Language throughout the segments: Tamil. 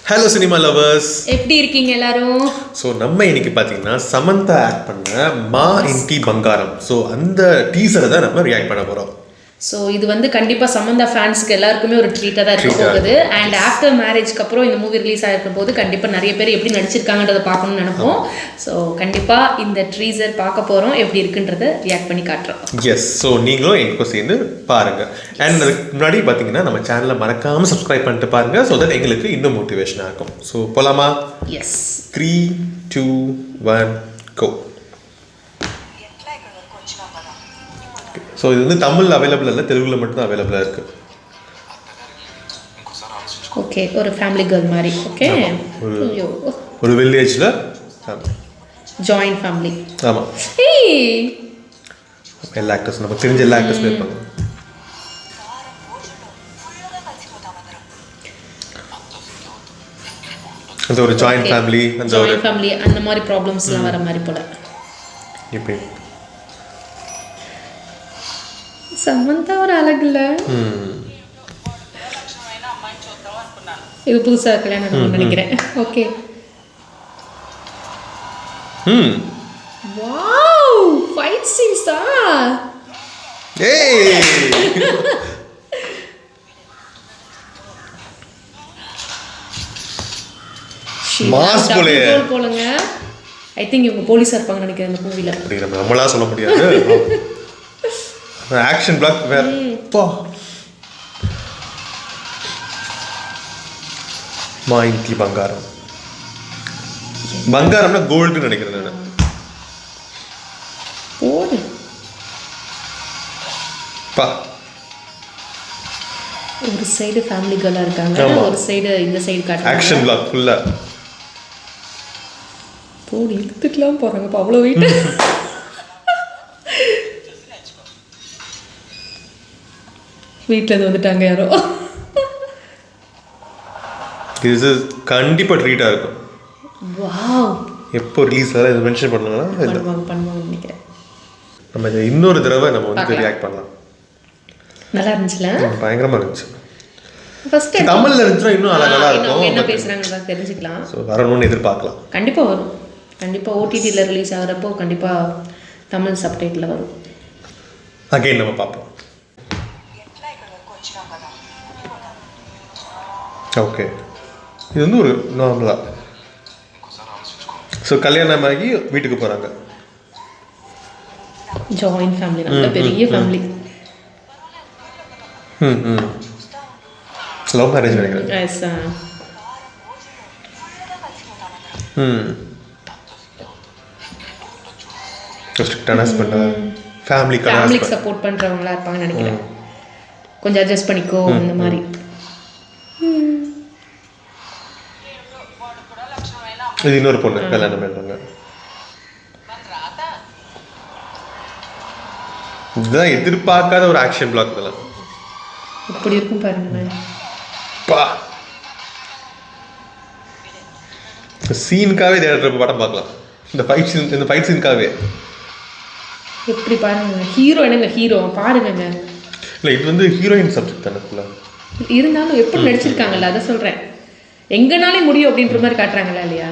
ஹலோ சினிமா லவர்ஸ், எப்படி இருக்கீங்க எல்லாரும்? ஸோ நம்ம இன்னைக்கு பார்த்தீங்கன்னா சமந்தா ஆக்ட் பண்ண மா இன்டி பங்காரம், ஸோ அந்த டீசரை தான் நம்ம ரியாக்ட் பண்ண போகிறோம். ஸோ இது வந்து கண்டிப்பாக சமந்தா ஃபேன்ஸ்க்கு எல்லாருக்குமே ஒரு ட்ரீட்டாக தான் இருக்க போகுது. அண்ட் ஆஃப்டர் மேரேஜ்க்கு அப்புறம் இந்த மூவி ரிலீஸ் ஆகிருக்கும் போது கண்டிப்பாக நிறைய பேர் எப்படி நடிச்சிருக்காங்கன்றதை பார்க்கணும்னு நினைப்போம். ஸோ கண்டிப்பாக இந்த ட்ரீசர் பார்க்க போகிறோம், எப்படி இருக்குன்றதை ரியாக்ட் பண்ணி காட்டுறோம். எஸ், ஸோ நீங்களும் எங்களுக்கும் சேர்ந்து பாருங்கள். அண்ட் அதுக்கு முன்னாடி பார்த்தீங்கன்னா நம்ம சேனலை மறக்காமல் சப்ஸ்கிரைப் பண்ணிட்டு பாருங்கள், ஸோ தட் எங்களுக்கு இன்னும் மோட்டிவேஷனாக இருக்கும். ஸோ போலாமா? எஸ். 3, 2, 1 கோ. ஸோ இது வந்து தமிழ் அவைலபிள் இல்லை, தெலுங்குல மட்டும்தான் அவைலபிளாக இருக்குது. ஓகே, ஒரு ஃபேமிலி கேர்ள் மாதிரி. ஓகே, ஒரு வில்லேஜில் ஜாயின்ட் ஃபேமிலி. ஆமாம், ஏய், எல்லா ஆக்டர்ஸ் நமக்கு தெரிஞ்ச எல்லா ஆக்டர்ஸும் இருப்பாங்க. அந்த ஒரு ஜாயின்ட் ஃபேமிலி, அந்த ஒரு ஃபேமிலி, அந்த மாதிரி ப்ராப்ளம்ஸ்லாம் வர மாதிரி போல. இப்போ சமந்தா ஒரு அழகு இல்லை. இது புதுசாக கல்யாணம் நினைக்கிறேன். ஓகே, வாவ், ஃபைட் சீன்ஸா? ஏய், மாஸ் போலங்க. ஐ திங்க் இவங்க போலீஸாக இருப்பாங்கன்னு நினைக்கிறேன் இந்த மூவியில். அப்படி நம்மளா சொல்ல முடியாது. ஆக்ஷன் பிளாக் வேற. மா இன்டி பங்காரம். பங்காரம்னா கோல்டுன்னு நினைக்கிறேன் நான். போடு பா, ஒரு சைடு ஃபேமிலி கேர்ளாக இருக்காங்க, ஒரு சைடு இந்த சைடு காட்டுறாங்க. ஆக்ஷன் பிளாக் ஃபுல்லா. போடு, இழுத்துக்கலாம் போகிறாங்கப்பா, அவ்வளோ வெயிட். வீட்டிலேருந்து வந்துட்டாங்க யாரோ. இது கண்டிப்பாக ட்ரீட்டாக இருக்கும். வாவ், எப்போ ரிலீஸ் ஆகலாம் இது மென்ஷன் பண்ணுங்கன்னா பண்ணுவாங்கன்னு நினைக்கிறேன். நம்ம இதை இன்னொரு தடவை நம்ம வந்து ரியாக்ட் பண்ணலாம். நல்லா இருந்துச்சுல? பயங்கரமாக இருந்துச்சு. ஃபர்ஸ்ட் தமிழ்ல இருந்துச்சுன்னா இன்னும் அழகாக இருக்கும். என்ன பேசுகிறாங்கன்னு தெரிஞ்சுக்கலாம். ஸோ வரணும்னு எதிர்பார்க்கலாம். கண்டிப்பாக வரும். கண்டிப்பாக ஓடிடியில் ரிலீஸ் ஆகிறப்போ கண்டிப்பாக தமிழ் சப்டைட்டில் வரும். அகைன் நம்ம பார்ப்போம். ஓகே, இது வந்து ஒரு நார்மலாக ஸோ கல்யாணமாகி வீட்டுக்கு போகிறாங்க. ஜாயின்ட் ஃபேமிலி, நல்ல பெரிய ஃபேமிலி. லவ் மேரேஜ் நினைக்கிறேன். எஸ். ஸ்ட்ரிக்டான ஹஸ்பண்ட், ஃபேமிலிக்கு சப்போர்ட் பண்ணுறவங்களா இருப்பாங்கன்னு நினைக்கிறேன். கொஞ்சம் அட்ஜஸ்ட் பண்ணிக்கோ இந்த மாதிரி. இது இன்னொரு பொண்ணு கல்யாணம் பண்ணுறாங்க. இதுதான் எதிர்பார்க்காத ஒரு ஆக்ஷன் பிளாக். இதெல்லாம் இப்படி இருக்கும் பாருங்க. பா, சீனுக்காகவே தேடுற படம் பார்க்கலாம். இந்த ஃபைட் சீனுக்காகவே எப்படி பாருங்க. ஹீரோ என்னங்க, ஹீரோ பாருங்க. இல்லை, இது வந்து ஹீரோயின் சப்ஜெக்ட் தானே ஃபுல்லாக. இருந்தாலும் எப்படி நடிச்சிருக்காங்கல்ல, அதை சொல்கிறேன். எங்கனாலே முடியும் அப்படின்ற மாதிரி காட்டுறாங்களா இல்லையா?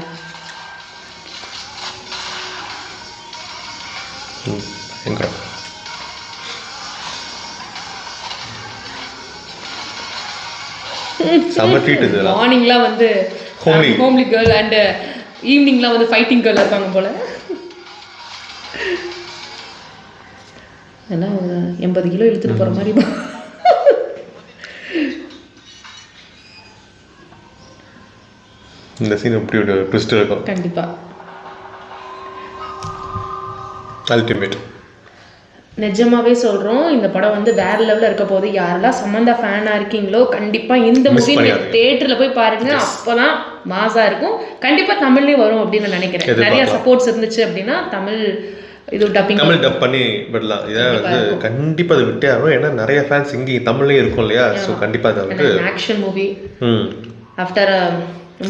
எங்க சம்ம ட்ரீட் இது. மார்னிங்லாம் வந்து ஹோம்லி கேர்ள் அண்ட் ஈவினிங்லாம் வந்து ஃபைட்டிங் கேர்ள் இருப்பாங்க போல. எல்லாம் 80 கிலோ இழுத்துட்டு போகிற மாதிரி. இந்த சீன் எப்படி ஒரு ட்விஸ்ட் இருக்கும். கண்டிப்பா அல்டிமேட். நிஜமாவே சொல்கிறோம், இந்த படம் வந்து வேற லெவலில் இருக்க போது. யாரெல்லாம் சமந்தா ஃபேனாக இருக்கீங்களோ கண்டிப்பாக இந்த மூவி தேட்டரில் போய் பாருங்க. அப்போதான் மாசாக இருக்கும். கண்டிப்பாக தமிழ்லேயும் வரும் அப்படின்னு நான் நினைக்கிறேன். நிறைய சப்போர்ட்ஸ் இருந்துச்சு அப்படின்னா தமிழ் இது தமிழ் டப் பண்ணி விடலாம். இதை வந்து கண்டிப்பாக அதை விட்டே ஆகும். ஏன்னா நிறைய ஃபேன்ஸ் இங்கே தமிழ்லேயும் இருக்கும் இல்லையா? ஸோ கண்டிப்பாக அதை வந்து action movie after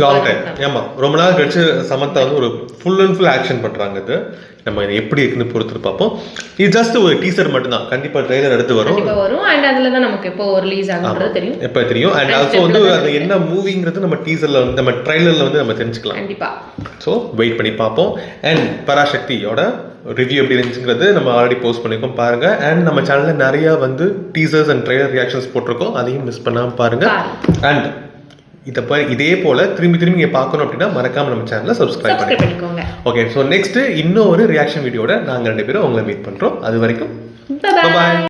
long time. ஆமா, ரொம்ப நாள் கழிச்சு சமந்தா வந்து ஒரு ஃபுல் அண்ட் ஃபுல் ஆக்ஷன் பண்றாங்க. இது நம்ம இது எப்படி இருக்குன்னு பொறுத்து பார்ப்போம். இது ஜஸ்ட் ஒரு டீசர் மட்டும்தான். கண்டிப்பா ட்ரெய்லர் எடுத்து வரும். அண்ட் அதுல தான் நமக்கு எப்போ ரிலீஸ் ஆகுன்றது தெரியும். எப்போ தெரியும். அண்ட் ஆல்சோ வந்து அது என்ன மூவிங்கிறது நம்ம டீசர்ல வந்து நம்ம ட்ரெய்லர்ல வந்து நம்ம தெரிஞ்சுக்கலாம். கண்டிப்பா. ஸோ வெயிட் பண்ணி பார்ப்போம். அண்ட் பராசக்தியோட ரிவ்யூ எப்படி இருந்துச்சுங்கிறது நம்ம ஆல்ரெடி போஸ்ட் பண்ணிருக்கோம், பாருங்க. அண்ட் நம்ம சேனல்ல நிறைய வந்து டீசர்ஸ் அண்ட் ட்ரெய்லர் ரியாக்ஷன்ஸ் போட்டிருக்கோம், அதையும் மிஸ் பண்ணாம பாருங்க. அண்ட் இதே போல திரும்பி நீங்க பார்க்கணும் அப்படின்னா மறக்காம நம்ம சேனலை சப்ஸ்கிரைப் பண்ணிக்கோங்க. ஓகே, ஸோ நெக்ஸ்ட் இன்னொரு ரியாக்ஷன் வீடியோட நாங்கள் 2 பேரும் உங்களை மீட் பண்றோம். அது வரைக்கும் பை.